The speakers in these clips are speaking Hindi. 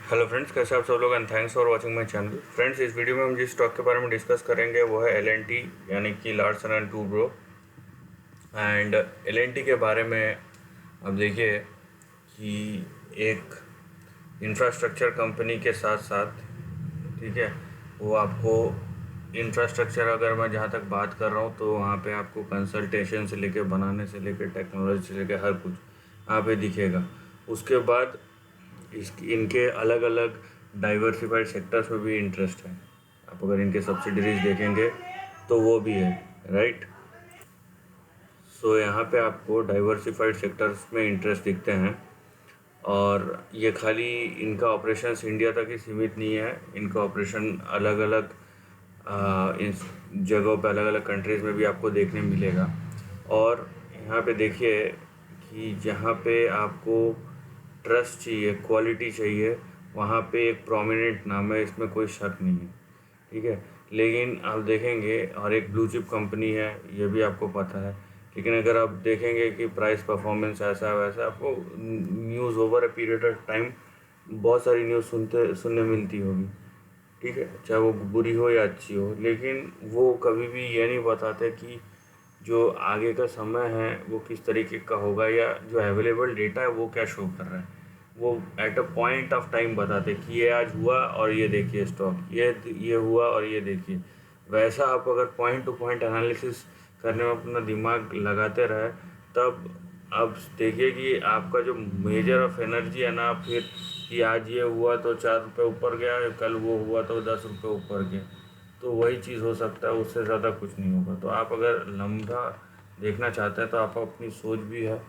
हेलो फ्रेंड्स, कैसे आप सब लोग and thanks for watching my channel. Friends, इस वीडियो में हम जिस स्टॉक के बारे में डिस्कस करेंगे वो है एल यानी कि Larsen and Toubro. And L के बारे में अब देखिए कि एक इंफ्रास्ट्रक्चर कंपनी के साथ साथ, ठीक है, वो आपको इंफ्रास्ट्रक्चर, अगर मैं जहाँ तक बात कर रहा हूँ तो वहाँ पे आपको कंसल्टेशन से लेके बनाने से लेके टेक्नोलॉजी से लेके हर कुछ यहाँ पे दिखेगा। उसके बाद इनके अलग अलग डाइवर्सिफाइड सेक्टर्स में भी इंटरेस्ट है। आप अगर इनके सब्सिडरीज देखेंगे तो वो भी है, राइट। सो यहाँ पे आपको डाइवर्सिफाइड सेक्टर्स में इंटरेस्ट दिखते हैं। और ये खाली इनका ऑपरेशंस इंडिया तक ही सीमित नहीं है, इनका ऑपरेशन अलग अलग इन जगहों पे, अलग अलग कंट्रीज़ में भी आपको देखने मिलेगा। और यहाँ पे देखिए कि जहाँ पे आपको ट्रस्ट चाहिए, क्वालिटी चाहिए, वहाँ पे एक प्रोमिनेंट नाम है, इसमें कोई शक नहीं है, ठीक है। लेकिन आप देखेंगे, और एक ब्लू चिप कंपनी है, ये भी आपको पता है। लेकिन अगर आप देखेंगे कि प्राइस परफॉर्मेंस ऐसा है वैसा, आपको news over a period of time बहुत सारी न्यूज़ सुनने मिलती होगी, ठीक है, चाहे वो बुरी हो या अच्छी हो। लेकिन वो कभी भी ये नहीं बताते कि जो आगे का समय है वो किस तरीके का होगा, या जो अवेलेबल डेटा है वो क्या शो कर रहा है। वो at a point of time बताते कि ये आज हुआ और ये देखिए स्टॉक, ये हुआ और ये देखिए। वैसा आप अगर पॉइंट टू पॉइंट एनालिसिस करने में अपना दिमाग लगाते रहे, तब अब देखिए कि आपका जो मेजर ऑफ एनर्जी है ना, फिर कि आज ये हुआ तो 4 रुपये ऊपर गया, कल वो हुआ तो 10 रुपये ऊपर गया, तो वही चीज़ हो सकता है, उससे ज़्यादा कुछ नहीं होगा। तो आप अगर लंबा देखना चाहते हैं तो आप अपनी सोच भी है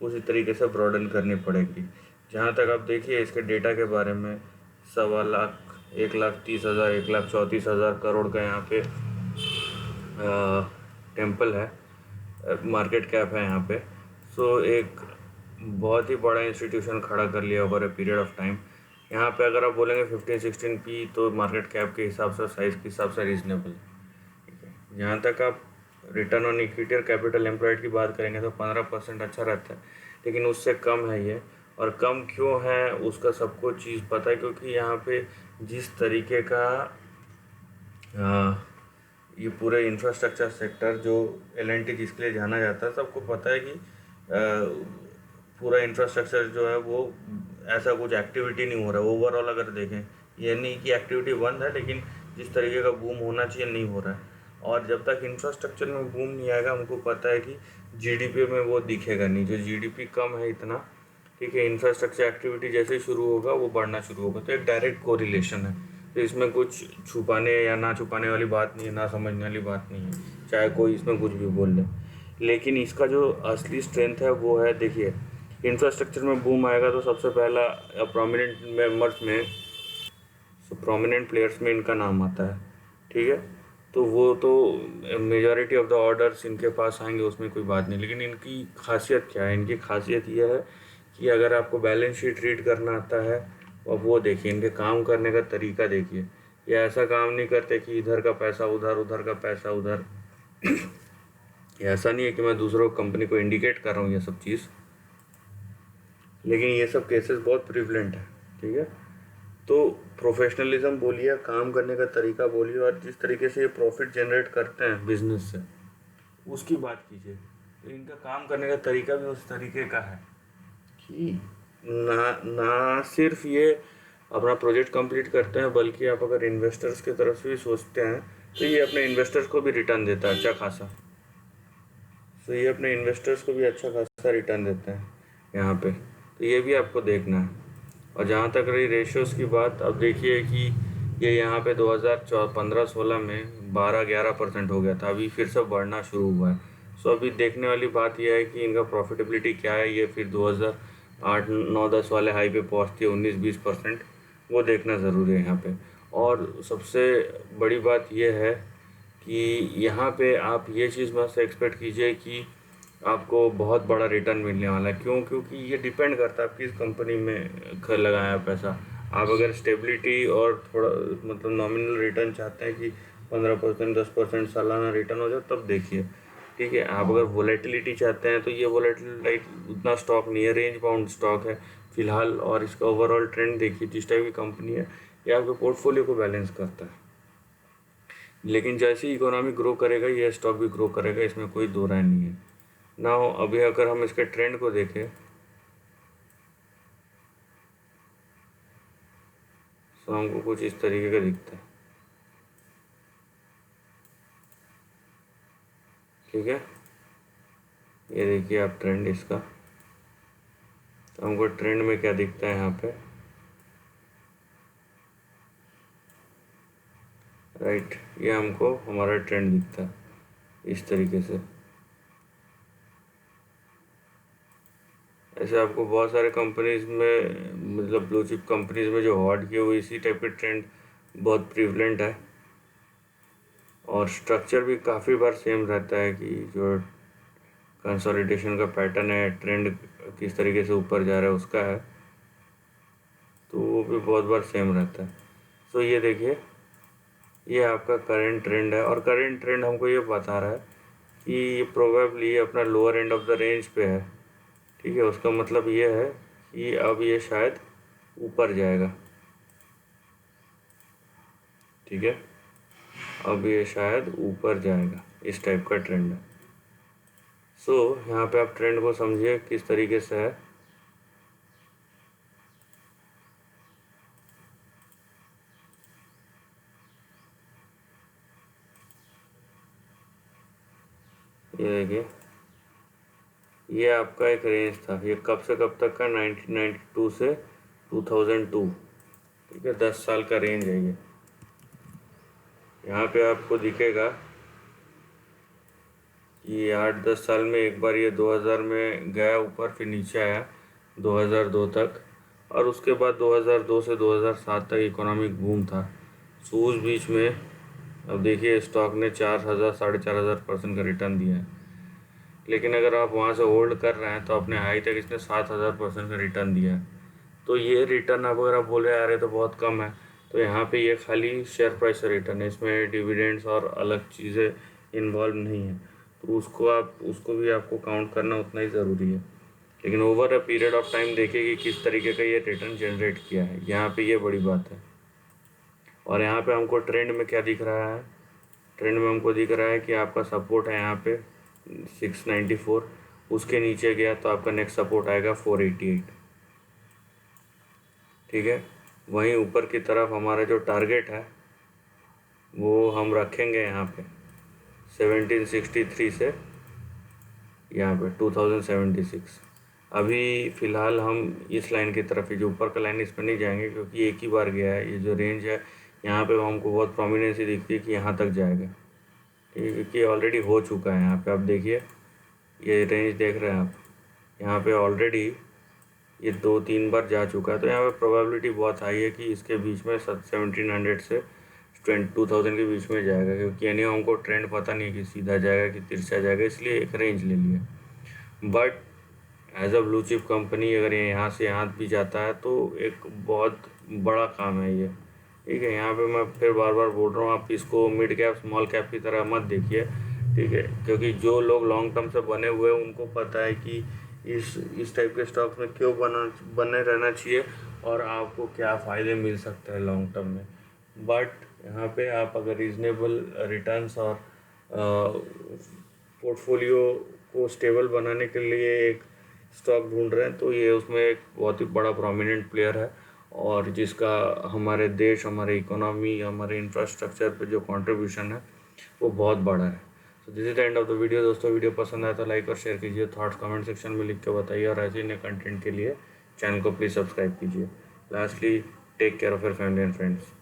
उसी तरीके से ब्रॉडन करनी पड़ेगी। जहाँ तक आप देखिए इसके डेटा के बारे में, 1.25 लाख, 1,30,000, 1,34,000 करोड़ का यहाँ पे टेम्पल है, मार्केट कैप है यहाँ पे। सो एक बहुत ही बड़ा इंस्टीट्यूशन खड़ा कर लिया over a period of time. यहाँ पे अगर आप बोलेंगे 15-16 पी, तो मार्केट कैप के हिसाब से, साइज़ के हिसाब से रीजनेबल है। जहाँ तक आप रिटर्न ऑन इक्विटी और कैपिटल एम्प्लॉयड की बात करेंगे तो 15% अच्छा रहता है, लेकिन उससे कम है ये। और कम क्यों है उसका सबको चीज़ पता है, क्योंकि यहाँ पे जिस तरीके का ये पूरे इंफ्रास्ट्रक्चर सेक्टर जो एल जिसके लिए जाना जाता है, सबको पता है कि पूरा इंफ्रास्ट्रक्चर जो है वो ऐसा कुछ एक्टिविटी नहीं हो रहा है ओवरऑल। अगर देखें, ये नहीं कि एक्टिविटी बंद है, लेकिन जिस तरीके का बूम होना चाहिए नहीं हो रहा है। और जब तक इंफ्रास्ट्रक्चर में बूम नहीं आएगा, हमको पता है कि जीडीपी में वो दिखेगा नहीं। जो जीडीपी कम है इतना, ठीक है, इंफ्रास्ट्रक्चर एक्टिविटी जैसे ही शुरू होगा वो बढ़ना शुरू होगा। तो एक डायरेक्ट कोरिलेशन है। तो इसमें कुछ छुपाने या ना छुपाने वाली बात नहीं है, ना समझने वाली बात नहीं है, चाहे कोई इसमें कुछ भी बोल ले। लेकिन इसका जो असली स्ट्रेंथ है वो है, देखिए, इंफ्रास्ट्रक्चर में बूम आएगा तो सबसे पहला प्रोमिनेंट मेंबर्स में, प्रोमिनेंट प्लेयर्स में इनका नाम आता है, ठीक है। तो वो तो मेजॉरिटी ऑफ द ऑर्डर्स इनके पास आएंगे, उसमें कोई बात नहीं। लेकिन इनकी खासियत क्या है? इनकी खासियत ये है कि अगर आपको बैलेंस शीट रीड करना आता है, अब वो देखिए, इनके काम करने का तरीका देखिए। ये ऐसा काम नहीं करते कि इधर का पैसा उधर, उधर का पैसा उधर। ये ऐसा नहीं है कि मैं दूसरों कंपनी को इंडिकेट कर रहा हूँ ये सब चीज़, लेकिन ये सब केसेस बहुत प्रिवलेंट है, ठीक है। तो प्रोफेशनलिज्म बोलिए, काम करने का तरीका बोलिए, और जिस तरीके से ये प्रॉफिट जनरेट करते हैं बिजनेस से, उसकी बात कीजिए। तो इनका काम करने का तरीका भी उस तरीके का है कि ना ना सिर्फ ये अपना प्रोजेक्ट कंप्लीट करते हैं, बल्कि आप अगर इन्वेस्टर्स की तरफ से भी सोचते हैं तो ये अपने इन्वेस्टर्स को भी रिटर्न देता है अच्छा खासा। तो ये अपने इन्वेस्टर्स को भी अच्छा खासा रिटर्न देते हैं यहाँ पे। तो ये भी आपको देखना है। और जहाँ तक रही रेशियोज़ की बात, अब देखिए कि ये यहाँ पे 2015-16 में 12-11% हो गया था, अभी फिर से बढ़ना शुरू हुआ है। सो अभी देखने वाली बात यह है कि इनका प्रॉफिटेबिलिटी क्या है। ये फिर 2008-9-10 वाले हाई पे पहुँचती है 19-20%, वो देखना ज़रूरी है यहाँ पे। और सबसे बड़ी बात यह है कि यहाँ पे आप ये चीज़ मत से एक्सपेक्ट कीजिए कि आपको बहुत बड़ा रिटर्न मिलने वाला है। क्यों? क्योंकि ये डिपेंड करता है आप किस कंपनी में लगाया पैसा। आप अगर स्टेबिलिटी और थोड़ा मतलब नॉमिनल रिटर्न चाहते हैं कि 15%, 10% सालाना रिटर्न हो जाए, तब देखिए, ठीक है। आप अगर वोलेटिलिटी चाहते हैं तो ये वोलेटिलिटी उतना स्टॉक नहीं है, रेंज बाउंड स्टॉक है। फ़िलहाल और इसका ओवरऑल ट्रेंड देखिए, जिस टाइप की कंपनी है ये आपके पोर्टफोलियो को बैलेंस करता है। लेकिन जैसे ही इकोनॉमी ग्रो करेगा ये स्टॉक भी ग्रो करेगा, इसमें कोई दो राय नहीं है ना। अभी अगर हम इसके ट्रेंड को देखें तो हमको कुछ इस तरीके का दिखता है, ठीक है। ये देखिए आप ट्रेंड इसका, तो हमको ट्रेंड में क्या दिखता है यहाँ पे, राइट, ये हमको हमारा ट्रेंड दिखता है इस तरीके से। ऐसे आपको बहुत सारे कंपनीज में, मतलब ब्लू चिप कंपनीज में जो हॉट किए हुए इसी टाइप के ट्रेंड बहुत प्रिवलेंट है, और स्ट्रक्चर भी काफ़ी बार सेम रहता है कि जो कंसोलिडेशन का पैटर्न है, ट्रेंड किस तरीके से ऊपर जा रहा है उसका है, तो वो भी बहुत बार सेम रहता है। तो ये देखिए, ये आपका करंट ट्रेंड है, और करंट ट्रेंड हमको ये बता रहा है कि ये प्रोबेबली अपना lower end of the range पे है, ठीक है। उसका मतलब ये है कि अब ये शायद ऊपर जाएगा, ठीक है, अब ये शायद ऊपर जाएगा, इस टाइप का ट्रेंड है। सो यहाँ पे आप ट्रेंड को समझिए किस तरीके से है। ये देखिए, ये आपका एक रेंज था, ये कब से कब तक का, 1992 से 2002, ठीक है, 10 साल का रेंज है ये। यहाँ पे आपको दिखेगा कि 8-10 साल में एक बार ये 2000 में गया ऊपर, फिर नीचे आया 2002 तक, और उसके बाद 2002 से 2007 तक इकोनॉमिक बूम था। सो उस बीच में अब देखिए स्टॉक ने 4000 4500% का रिटर्न दिया है, लेकिन अगर आप वहाँ से होल्ड कर रहे हैं तो अपने हाई तक इसने 7000% का रिटर्न दिया है। तो ये रिटर्न अब अगर आप बोले आ रहे तो बहुत कम है, तो यहाँ पे ये खाली शेयर प्राइस का रिटर्न है, इसमें डिविडेंड्स और अलग चीज़ें इन्वॉल्व नहीं है, तो उसको भी आपको काउंट करना उतना ही ज़रूरी है। लेकिन over a period of time देखिए कि किस तरीके का ये रिटर्न जनरेट किया है, यहाँ पे ये बड़ी बात है। और यहाँ पे हमको ट्रेंड में क्या दिख रहा है, ट्रेंड में हमको दिख रहा है कि आपका सपोर्ट है यहाँ पे 694, उसके नीचे गया तो आपका नेक्स्ट सपोर्ट आएगा 488, ठीक है। वहीं ऊपर की तरफ हमारा जो टारगेट है वो हम रखेंगे यहाँ पे 1763 से यहाँ पे 2076। अभी फ़िलहाल हम इस लाइन की तरफ ही, जो ऊपर का लाइन, इस पर नहीं जाएंगे क्योंकि एक ही बार गया है। ये जो रेंज है यहाँ पे हमको बहुत प्रोमिनेंसी दिखती है कि यहाँ तक जाएगा, ठीक है, क्योंकि ऑलरेडी हो चुका है। यहाँ पे आप देखिए, ये रेंज देख रहे हैं आप, यहाँ पे ऑलरेडी ये 2-3 बार जा चुका है, तो यहाँ पे प्रोबेबिलिटी बहुत हाई है कि इसके बीच में 1700 से 2000 के बीच में जाएगा, क्योंकि यानी हमको ट्रेंड पता नहीं कि सीधा जाएगा कि तिरछा जाएगा, इसलिए एक रेंज ले लिया। But as a blue chip company अगर ये यहाँ से यहाँ भी जाता है तो एक बहुत बड़ा काम है ये, ठीक है। यहाँ पे मैं फिर बार बार बोल रहा हूँ, आप इसको मिड कैप स्मॉल कैप की तरह मत देखिए, ठीक है, क्योंकि जो लोग लॉन्ग टर्म से बने हुए हैं उनको पता है कि इस टाइप के स्टॉक्स में क्यों बने रहना चाहिए और आपको क्या फ़ायदे मिल सकते हैं लॉन्ग टर्म में। बट यहाँ पे आप अगर रीज़नेबल रिटर्न्स और पोर्टफोलियो को स्टेबल बनाने के लिए एक स्टॉक ढूंढ रहे हैं तो ये उसमें एक बहुत ही बड़ा प्रोमिनेंट प्लेयर है, और जिसका हमारे देश, हमारे इकोनॉमी, हमारे इंफ्रास्ट्रक्चर पे जो कंट्रीब्यूशन है वो बहुत बड़ा है। तो this is the end of the video. दोस्तों वीडियो पसंद आया तो लाइक और शेयर कीजिए, थॉट्स कमेंट सेक्शन में लिख के बताइए, और ऐसे ही नए कंटेंट के लिए चैनल को प्लीज़ सब्सक्राइब कीजिए। Lastly, take care of your family and friends.